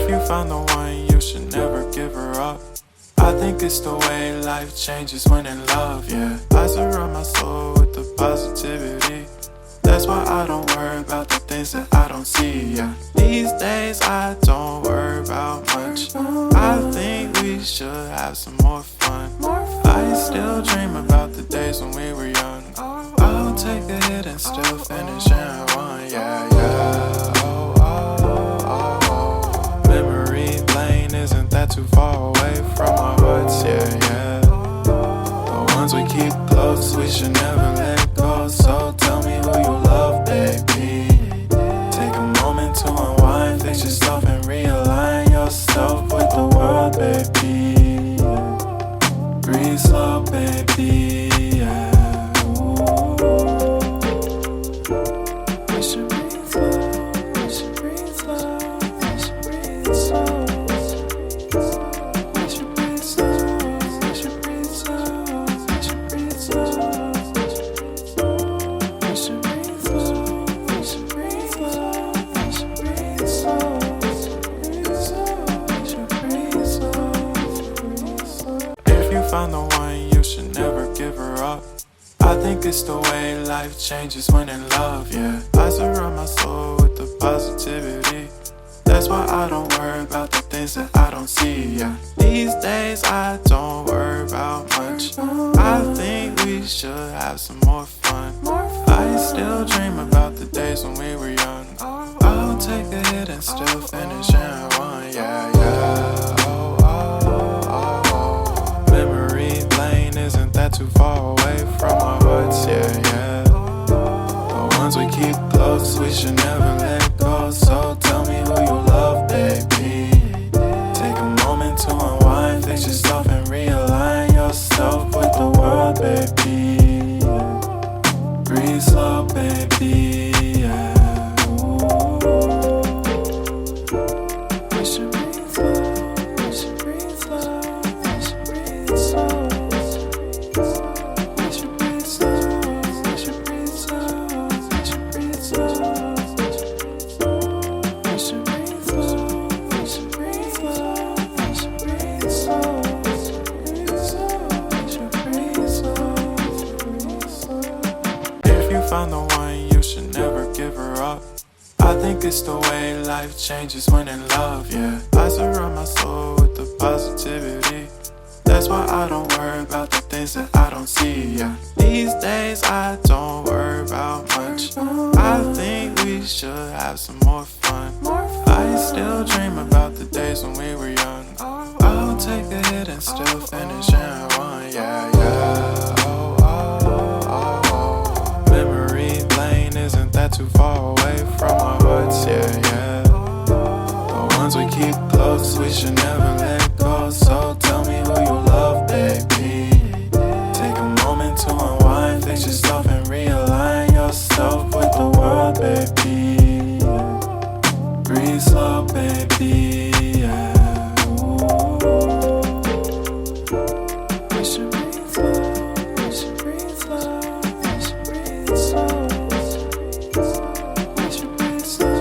If you found the one, you should never give her up. I think it's the way life changes when in love, yeah. I surround my soul with the positivity. That's why I don't worry about the things that I don't see, yeah. These days I don't worry about much. I think we should have some more fun. I still dream about the days when we were young. I'll take a hit and still finish in one, yeah, yeah. Oh, oh, oh, oh. Memory lane isn't that too far away from our hearts, yeah, yeah. The ones we keep close, we should never let go. So tell me who you love, baby. Take a moment to unwind, fix yourself and realign yourself with the world, baby. Breathe slow, baby, yeah. We should breathe slow, we should breathe slow, we should breathe slow. We should breathe slow, we should breathe slow, we should breathe slow. We should breathe slow, we should breathe slow, we should breathe slow. We should breathe slow. If you found the one, you should never give her up. I think it's the way life changes when in love, yeah. I surround my soul with the positivity. That's why I don't worry about the things that I don't see, yeah. These days I don't worry about much. I think we should have some more fun. I still dream about the days when we were young. I'll take a hit and still finish in one, yeah, yeah. Oh, oh, oh, oh. Memory lane isn't that too far away from our hearts, yeah, yeah. The ones we keep close, we should never let go. So tell me who you love, baby. Take a moment to unwind, fix yourself and realign yourself with the world, baby. Breathe slow, baby, yeah. We should breathe slow, we should breathe slow, we should breathe slow. We should breathe slow, we should breathe slow, we should breathe slow. We should breathe slow, we should breathe slow, we should breathe slow. We should breathe slow. If you found the one, you should never give her up. I think it's the way life changes when in love, yeah. I surround my soul with the positivity. That's why I don't worry about the things that I don't see, yeah. These days I don't worry about much. I think we should have some more fun. I still dream about the days when we were young. I'll take a hit and still finish in one, yeah, yeah. Oh, oh, oh, oh. Memory lane isn't that too far away from our hearts, yeah, yeah. The ones we keep close, we should never let go. So tell me who you love, baby. Take a moment to unwind, fix yourself and realign yourself with the world, baby. Breathe slow, baby, yeah. We should breathe slow, we should breathe slow, we should breathe slow. We should breathe slow,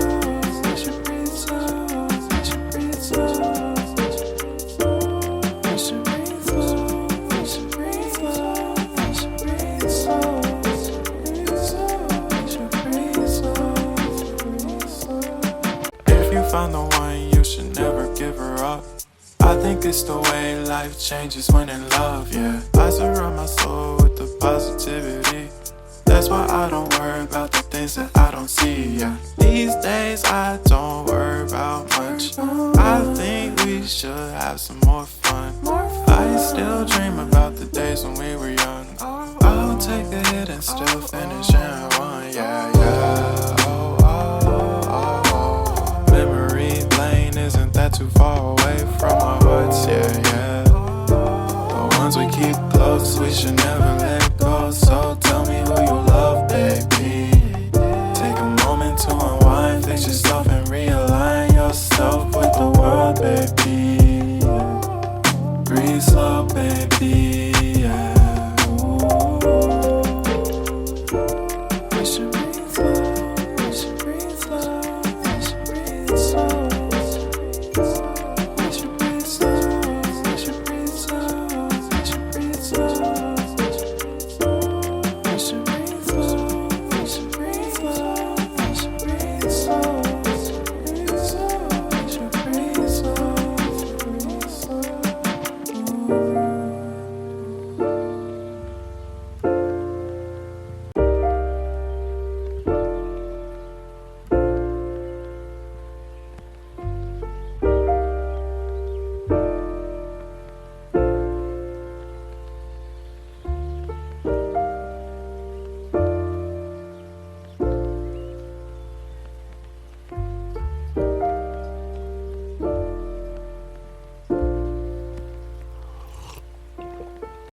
we should breathe slow, we should breathe slow. We should breathe slow, we should breathe slow, we should breathe slow. We should breathe slow. If you found the one, you should never give her up. I think it's the way life changes when in love, yeah. I surround my soul with the positivity. That's why I don't worry about the things that I don't see, yeah. These days I don't worry about much. I think we should have some more fun. I still dream about the days when we were young. I'll take a hit and still finish in one, yeah, yeah.